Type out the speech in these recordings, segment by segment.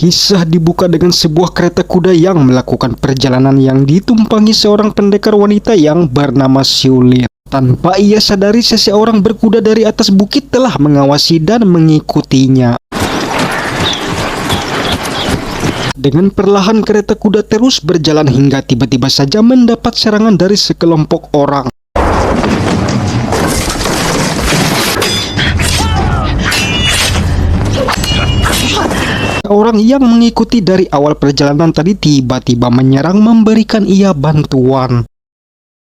Kisah dibuka dengan sebuah kereta kuda yang melakukan perjalanan yang ditumpangi seorang pendekar wanita yang bernama Sulin. Tanpa ia sadari, seseorang berkuda dari atas bukit telah mengawasi dan mengikutinya. Dengan perlahan kereta kuda terus berjalan hingga tiba-tiba saja mendapat serangan dari sekelompok orang. Orang yang mengikuti dari awal perjalanan tadi tiba-tiba menyerang memberikan ia bantuan.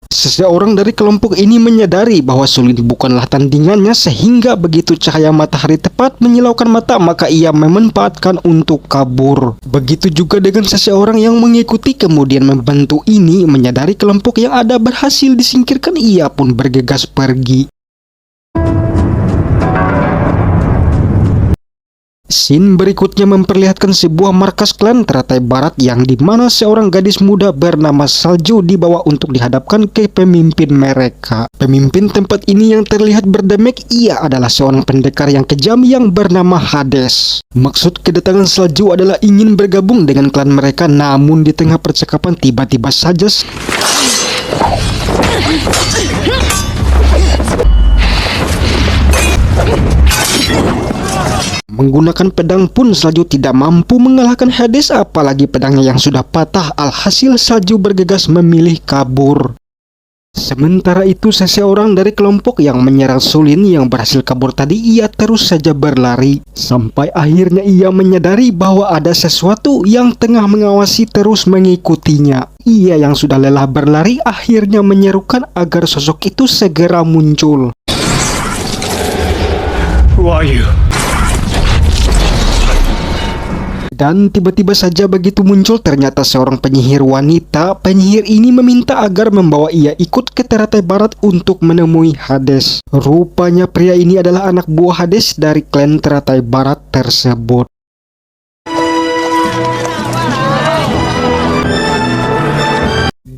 Seseorang dari kelompok ini menyadari bahwa Sulin bukanlah tandingannya, sehingga begitu cahaya matahari tepat menyilaukan mata maka ia memanfaatkan untuk kabur. Begitu juga dengan seseorang yang mengikuti kemudian membantu ini menyadari kelompok yang ada berhasil disingkirkan, ia pun bergegas pergi. Scene berikutnya memperlihatkan sebuah markas klan teratai barat yang dimana seorang gadis muda bernama Salju dibawa untuk dihadapkan ke pemimpin mereka. Pemimpin tempat ini yang terlihat berdemek, ia adalah seorang pendekar yang kejam yang bernama Hades. Maksud kedatangan Salju adalah ingin bergabung dengan klan mereka, namun di tengah percakapan tiba-tiba saja menggunakan pedang pun Salju tidak mampu mengalahkan Hades, apalagi pedangnya yang sudah patah. Alhasil Salju bergegas memilih kabur. Sementara itu seseorang dari kelompok yang menyerang Sulin yang berhasil kabur tadi, ia terus saja berlari. Sampai akhirnya ia menyadari bahwa ada sesuatu yang tengah mengawasi terus mengikutinya. Ia yang sudah lelah berlari akhirnya menyerukan agar sosok itu segera muncul. Who are you? Dan tiba-tiba saja begitu muncul ternyata seorang penyihir wanita. Penyihir ini meminta agar membawa ia ikut ke teratai barat untuk menemui Hades. Rupanya pria ini adalah anak buah Hades dari klan teratai barat tersebut.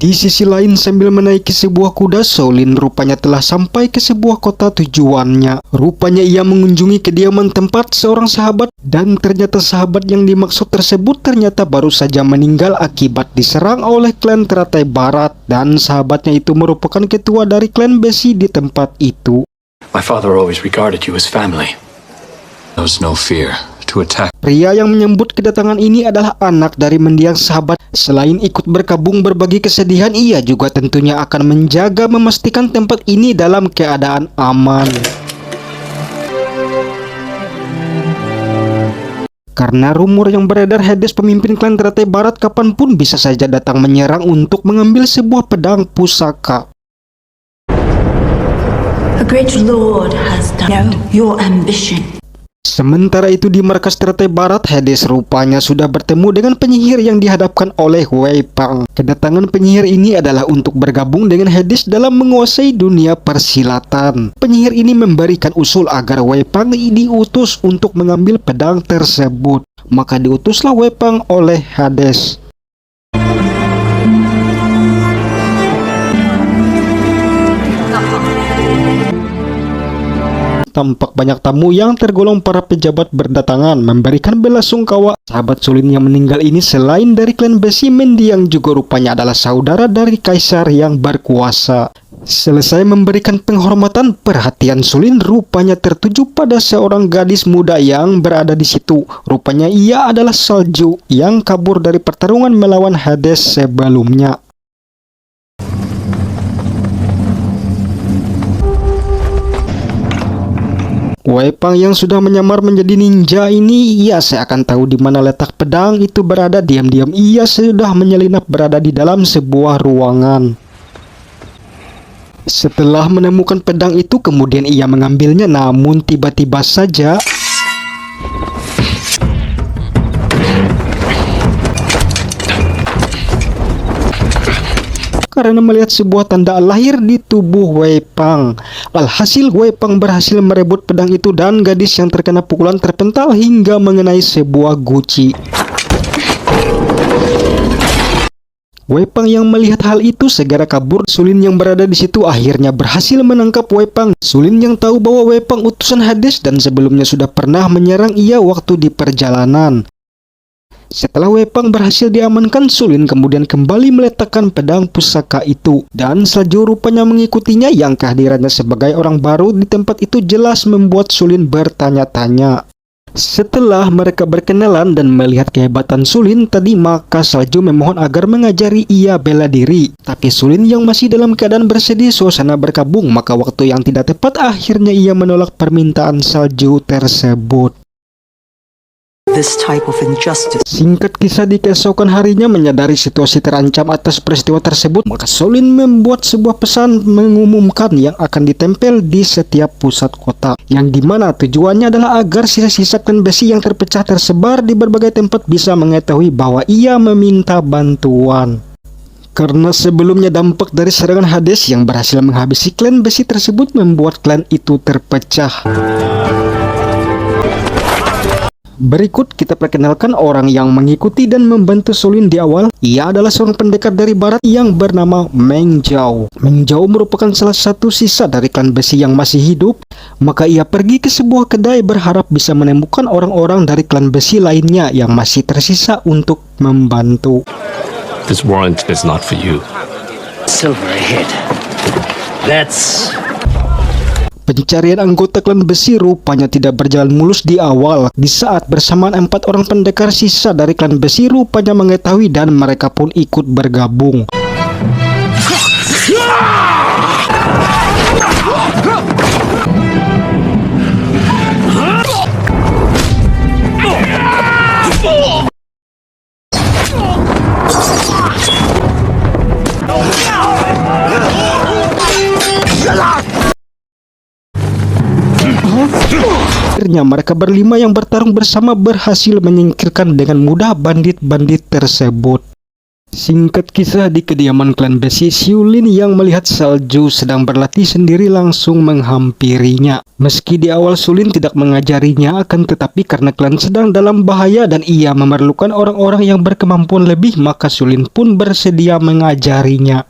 Di sisi lain, sambil menaiki sebuah kuda, Sulin rupanya telah sampai ke sebuah kota tujuannya. Rupanya ia mengunjungi kediaman tempat seorang sahabat, dan ternyata sahabat yang dimaksud tersebut ternyata baru saja meninggal akibat diserang oleh klan teratai barat, dan sahabatnya itu merupakan ketua dari klan besi di tempat itu. My father always regarded you as family. There was no fear to attack. Pria yang menyambut kedatangan ini adalah anak dari mendiang sahabat. Selain ikut berkabung berbagi kesedihan, ia juga tentunya akan menjaga memastikan tempat ini dalam keadaan aman. Karena rumor yang beredar Hades pemimpin klan teratai barat kapanpun bisa saja datang menyerang untuk mengambil sebuah pedang pusaka. A great lord has done your ambition. Sementara itu di markas teratai barat, Hades rupanya sudah bertemu dengan penyihir yang dihadapkan oleh Wei Pang. Kedatangan penyihir ini adalah untuk bergabung dengan Hades dalam menguasai dunia persilatan. Penyihir ini memberikan usul agar Wei Pang diutus untuk mengambil pedang tersebut. Maka diutuslah Wei Pang oleh Hades. Tampak banyak tamu yang tergolong para pejabat berdatangan memberikan belasungkawa. Sahabat Sulin yang meninggal ini selain dari klan besi, mendiang juga rupanya adalah saudara dari kaisar yang berkuasa. Selesai memberikan penghormatan, perhatian Sulin rupanya tertuju pada seorang gadis muda yang berada di situ. Rupanya ia adalah Salju yang kabur dari pertarungan melawan Hades sebelumnya. Wei Pang yang sudah menyamar menjadi ninja ini, ia seakan tahu di mana letak pedang itu berada. Diam-diam ia sudah menyelinap berada di dalam sebuah ruangan. Setelah menemukan pedang itu, kemudian ia mengambilnya, namun tiba-tiba saja karena melihat sebuah tanda lahir di tubuh Wei Pang. Alhasil Wei Pang berhasil merebut pedang itu dan gadis yang terkena pukulan terpental hingga mengenai sebuah guci. Wei Pang yang melihat hal itu segera kabur. Sulin yang berada di situ akhirnya berhasil menangkap Wei Pang. Sulin yang tahu bahwa Wei Pang utusan Hades dan sebelumnya sudah pernah menyerang ia waktu di perjalanan. Setelah Wei Pang berhasil diamankan, Sulin kemudian kembali meletakkan pedang pusaka itu. Dan Salju rupanya mengikutinya, yang kehadirannya sebagai orang baru di tempat itu jelas membuat Sulin bertanya-tanya. Setelah mereka berkenalan dan melihat kehebatan Sulin tadi, maka Salju memohon agar mengajari ia bela diri. Tapi Sulin yang masih dalam keadaan bersedih suasana berkabung, maka waktu yang tidak tepat akhirnya ia menolak permintaan Salju tersebut. This type of injustice. Singkat kisah, di keesokan harinya menyadari situasi terancam atas peristiwa tersebut, maka Sulin membuat sebuah pesan mengumumkan yang akan ditempel di setiap pusat kota, yang dimana tujuannya adalah agar sisa-sisa klan besi yang terpecah tersebar di berbagai tempat bisa mengetahui bahwa ia meminta bantuan. Karena sebelumnya dampak dari serangan Hades yang berhasil menghabisi klan besi tersebut membuat klan itu terpecah. Berikut kita perkenalkan orang yang mengikuti dan membantu Sulin di awal. Ia adalah seorang pendekar dari barat yang bernama Meng Zhao. Meng Zhao merupakan salah satu sisa dari klan besi yang masih hidup. Maka ia pergi ke sebuah kedai berharap bisa menemukan orang-orang dari klan besi lainnya yang masih tersisa untuk membantu. This warrant is not for you. Silver ahead. That's... Pencarian anggota klan besi rupanya tidak berjalan mulus di awal. Di saat bersamaan 4 orang pendekar sisa dari klan besi rupanya mengetahui dan mereka pun ikut bergabung. Akhirnya mereka berlima yang bertarung bersama berhasil menyingkirkan dengan mudah bandit-bandit tersebut. Singkat kisah, di kediaman klan besi, Sulin yang melihat Salju sedang berlatih sendiri langsung menghampirinya. Meski di awal Sulin tidak mengajarinya, akan tetapi karena klan sedang dalam bahaya dan ia memerlukan orang-orang yang berkemampuan lebih, maka Sulin pun bersedia mengajarinya.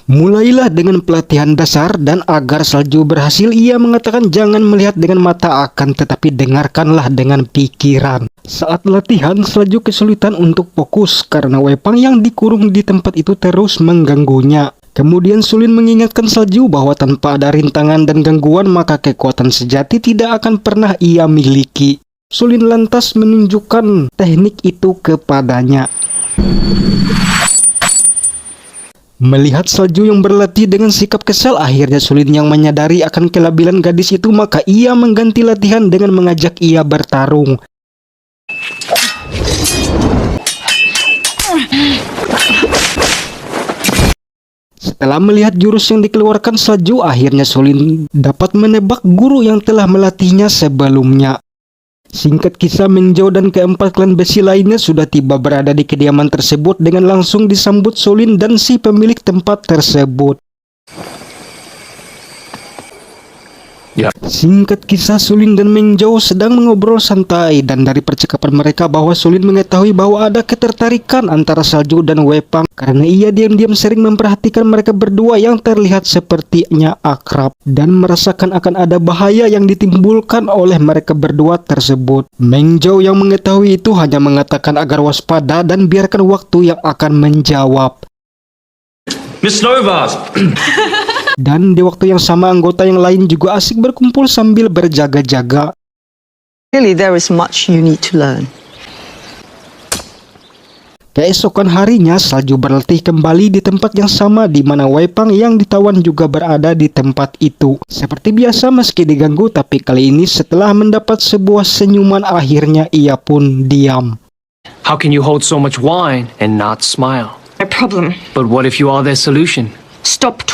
Mulailah dengan pelatihan dasar, dan agar Salju berhasil, ia mengatakan jangan melihat dengan mata akan tetapi dengarkanlah dengan pikiran. Saat latihan, Salju kesulitan untuk fokus karena Wei Pang yang dikurung di tempat itu terus mengganggunya. Kemudian Sulin mengingatkan Salju bahwa tanpa ada rintangan dan gangguan maka kekuatan sejati tidak akan pernah ia miliki. Sulin lantas menunjukkan teknik itu kepadanya. Melihat Salju yang berlatih dengan sikap kesal, akhirnya Sulin yang menyadari akan kelabilan gadis itu, maka ia mengganti latihan dengan mengajak ia bertarung. Setelah melihat jurus yang dikeluarkan Salju, akhirnya Sulin dapat menebak guru yang telah melatihnya sebelumnya. Singkat kisah, Meng Zhao dan keempat klan besi lainnya sudah tiba berada di kediaman tersebut dengan langsung disambut Sulin dan si pemilik tempat tersebut. Singkat kisah, Sulin dan Meng Zhao sedang mengobrol santai, dan dari percakapan mereka bahwa Sulin mengetahui bahwa ada ketertarikan antara Salju dan Wei Pang karena ia diam-diam sering memperhatikan mereka berdua yang terlihat sepertinya akrab dan merasakan akan ada bahaya yang ditimbulkan oleh mereka berdua tersebut. Meng Zhao yang mengetahui itu hanya mengatakan agar waspada dan biarkan waktu yang akan menjawab. Miss Nova! Dan di waktu yang sama anggota yang lain juga asik berkumpul sambil berjaga-jaga. Really, there is much you need to learn. Keesokan harinya, Salju berlatih kembali di tempat yang sama di mana Wei Pang yang ditawan juga berada di tempat itu. Seperti biasa meski diganggu, tapi kali ini setelah mendapat sebuah senyuman akhirnya ia pun diam. How can you hold so much wine and not smile? My problem. But what if you are their solution? Stop.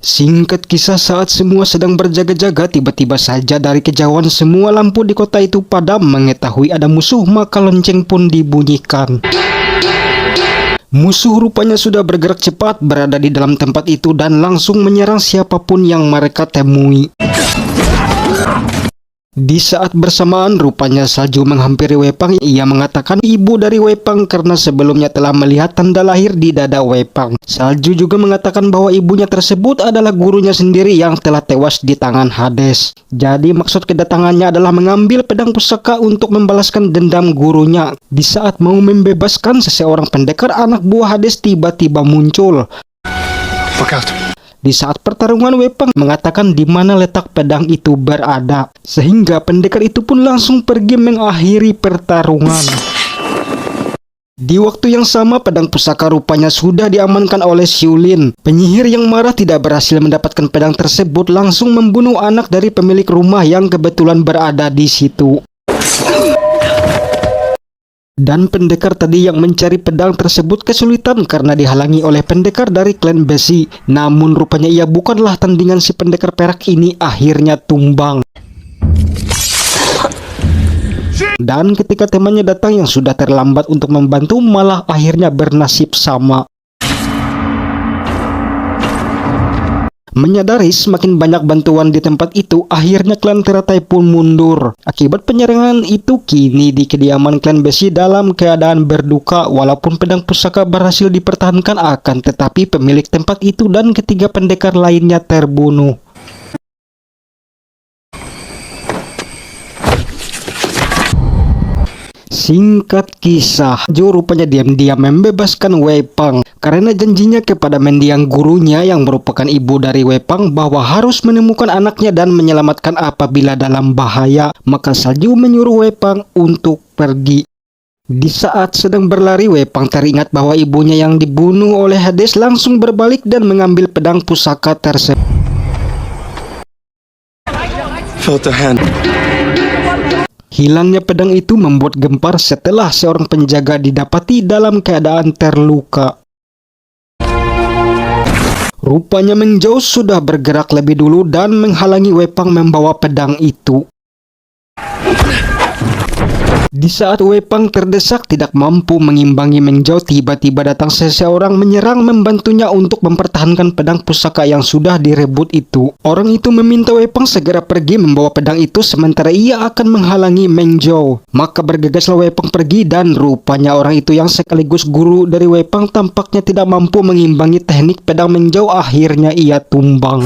Singkat kisah, saat semua sedang berjaga-jaga, tiba-tiba saja dari kejauhan semua lampu di kota itu padam. Mengetahui ada musuh, maka lonceng pun dibunyikan. Musuh rupanya sudah bergerak cepat berada di dalam tempat itu dan langsung menyerang siapapun yang mereka temui. Di saat bersamaan rupanya salju menghampiri Wei-Pang. Ia mengatakan ibu dari Wei-Pang karena sebelumnya telah melihat tanda lahir di dada Wei-Pang. Salju juga mengatakan bahwa ibunya tersebut adalah gurunya sendiri yang telah tewas di tangan Hades. Jadi maksud kedatangannya adalah mengambil pedang pusaka untuk membalaskan dendam gurunya. Di saat mau membebaskan, seseorang pendekar anak buah Hades tiba-tiba muncul. Look out. Di saat pertarungan, Wei-Pang mengatakan di mana letak pedang itu berada, sehingga pendekar itu pun langsung pergi mengakhiri pertarungan. Di waktu yang sama, pedang pusaka rupanya sudah diamankan oleh Xiulin. Penyihir yang marah tidak berhasil mendapatkan pedang tersebut, langsung membunuh anak dari pemilik rumah yang kebetulan berada di situ. Dan pendekar tadi yang mencari pedang tersebut kesulitan karena dihalangi oleh pendekar dari klan besi. Namun rupanya ia bukanlah tandingan si pendekar perak ini, akhirnya tumbang. Dan ketika temannya datang yang sudah terlambat untuk membantu, malah akhirnya bernasib sama. Menyadari semakin banyak bantuan di tempat itu, akhirnya klan teratai pun mundur. Akibat penyerangan itu, kini di kediaman klan besi dalam keadaan berduka. Walaupun pedang pusaka berhasil dipertahankan, akan tetapi pemilik tempat itu dan ketiga pendekar lainnya terbunuh. Singkat kisah, Jo rupanya diam-diam membebaskan Wei-Pang karena janjinya kepada mendiang gurunya yang merupakan ibu dari Wei-Pang bahwa harus menemukan anaknya dan menyelamatkan apabila dalam bahaya. Maka Salju menyuruh Wei-Pang untuk pergi. Di saat sedang berlari, Wei-Pang teringat bahwa ibunya yang dibunuh oleh Hades, langsung berbalik dan mengambil pedang pusaka tersebut. Felt the hand. Hilangnya pedang itu membuat gempar setelah seorang penjaga didapati dalam keadaan terluka. Rupanya Meng Zhao sudah bergerak lebih dulu dan menghalangi Wei-Pang membawa pedang itu. Di saat Wei-Pang terdesak tidak mampu mengimbangi Meng Zhao, tiba-tiba datang seseorang menyerang membantunya untuk mempertahankan pedang pusaka yang sudah direbut itu. Orang itu meminta Wei-Pang segera pergi membawa pedang itu sementara ia akan menghalangi Meng Zhao. Maka bergegaslah Wei-Pang pergi dan rupanya orang itu yang sekaligus guru dari Wei-Pang tampaknya tidak mampu mengimbangi teknik pedang Meng Zhao, akhirnya ia tumbang.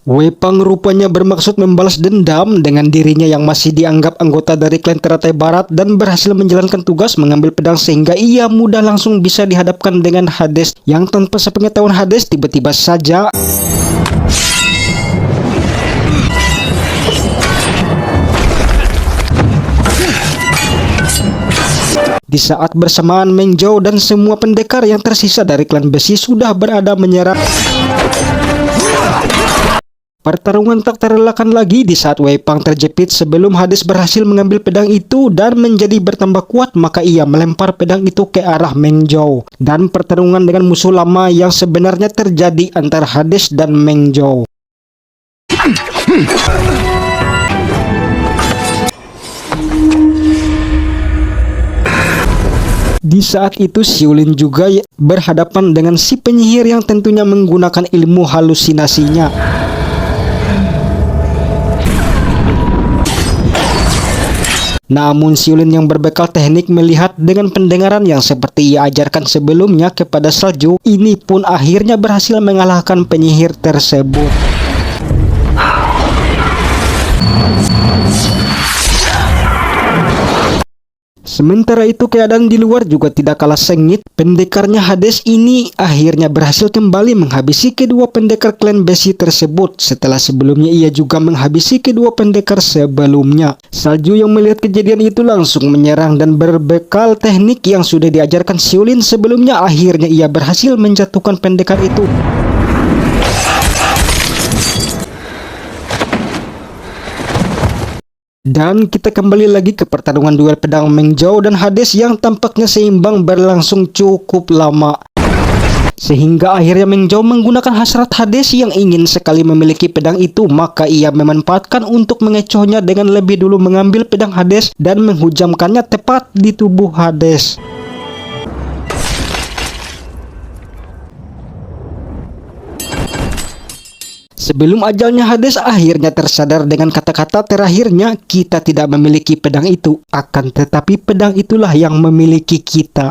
Wei-Pang rupanya bermaksud membalas dendam dengan dirinya yang masih dianggap anggota dari klan teratai barat dan berhasil menjalankan tugas mengambil pedang sehingga ia mudah langsung bisa dihadapkan dengan Hades yang tanpa sepengetahuan Hades tiba-tiba saja di saat bersamaan Meng Zhao dan semua pendekar yang tersisa dari klan besi sudah berada menyerang. Pertarungan tak terelakkan lagi di saat Wei-Pang terjepit sebelum Hades berhasil mengambil pedang itu dan menjadi bertambah kuat, maka ia melempar pedang itu ke arah Meng Zhao. Dan pertarungan dengan musuh lama yang sebenarnya terjadi antara Hades dan Meng Zhao. Di saat itu Xiulin juga berhadapan dengan si penyihir yang tentunya menggunakan ilmu halusinasinya. Namun Xiulin yang berbekal teknik melihat dengan pendengaran yang seperti ia ajarkan sebelumnya kepada Salju, ini pun akhirnya berhasil mengalahkan penyihir tersebut. Sementara itu keadaan di luar juga tidak kalah sengit. Pendekarnya Hades ini akhirnya berhasil kembali menghabisi kedua pendekar klan besi tersebut setelah sebelumnya ia juga menghabisi kedua pendekar sebelumnya. Salju yang melihat kejadian itu langsung menyerang dan berbekal teknik yang sudah diajarkan Xiulin sebelumnya akhirnya ia berhasil menjatuhkan pendekar itu. Dan kita kembali lagi ke pertarungan duel pedang Meng Zhao dan Hades yang tampaknya seimbang berlangsung cukup lama. Sehingga akhirnya Meng Zhao menggunakan hasrat Hades yang ingin sekali memiliki pedang itu, maka ia memanfaatkan untuk mengecohnya dengan lebih dulu mengambil pedang Hades dan menghujamkannya tepat di tubuh Hades. Sebelum ajalnya Hades akhirnya tersadar dengan kata-kata terakhirnya, kita tidak memiliki pedang itu, akan tetapi pedang itulah yang memiliki kita.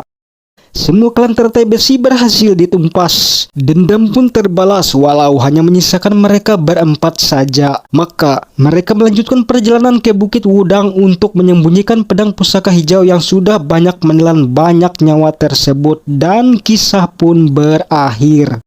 Semua klan teratai besi berhasil ditumpas. Dendam pun terbalas walau hanya menyisakan mereka berempat saja. Maka mereka melanjutkan perjalanan ke Bukit Wudang untuk menyembunyikan pedang pusaka hijau yang sudah banyak menelan banyak nyawa tersebut, dan kisah pun berakhir.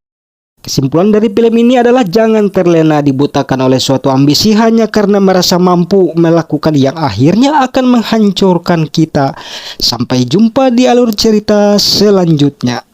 Kesimpulan dari film ini adalah jangan terlena dibutakan oleh suatu ambisi hanya karena merasa mampu melakukan yang akhirnya akan menghancurkan kita. Sampai jumpa di alur cerita selanjutnya.